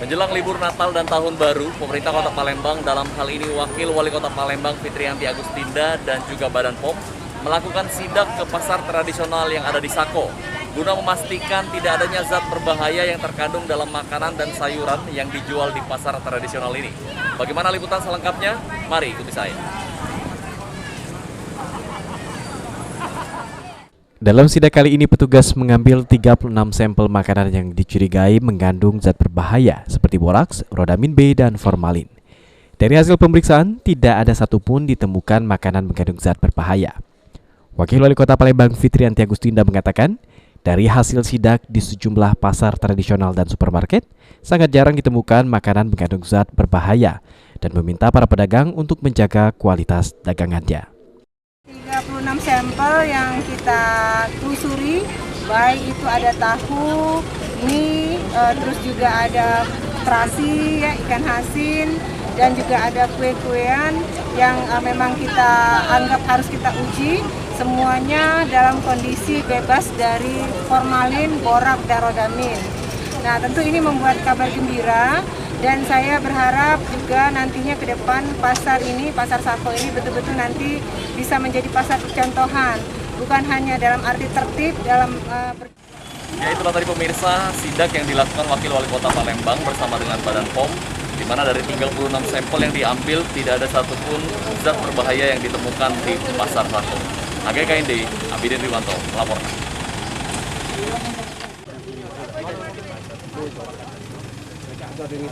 Menjelang libur Natal dan Tahun Baru, pemerintah Kota Palembang, dalam hal ini Wakil Wali Kota Palembang Fitriyanti Agustinda dan juga Badan POM melakukan sidak ke pasar tradisional yang ada di Sako guna memastikan tidak adanya zat berbahaya yang terkandung dalam makanan dan sayuran yang dijual di pasar tradisional ini. Bagaimana liputan selengkapnya? Mari ikuti saya. Dalam sidak kali ini, petugas mengambil 36 sampel makanan yang dicurigai mengandung zat berbahaya seperti boraks, rodamin B, dan formalin. Dari hasil pemeriksaan, tidak ada satupun ditemukan makanan mengandung zat berbahaya. Wakil Wali Kota Palembang Fitriyanti Agustinda mengatakan, dari hasil sidak di sejumlah pasar tradisional dan supermarket, sangat jarang ditemukan makanan mengandung zat berbahaya dan meminta para pedagang untuk menjaga kualitas dagangannya. 36 sampel yang kita telusuri, baik itu ada tahu, mie, terus juga ada terasi, ya, ikan asin, dan juga ada kue-kuean yang memang kita anggap harus kita uji. Semuanya dalam kondisi bebas dari formalin, borak, dan rodamin. Nah, tentu ini membuat kabar gembira. Dan saya berharap juga nantinya ke depan pasar ini, pasar Sako ini betul-betul nanti bisa menjadi pasar percontohan. Bukan hanya dalam arti tertib, dalam Ya, itulah tadi pemirsa sidak yang dilakukan Wakil Wali Kota Palembang bersama dengan Badan POM, di mana dari 36 sampel yang diambil tidak ada satupun zat berbahaya yang ditemukan di pasar Sako. AGKND, Abidin Riwanto melaporkan. Jadi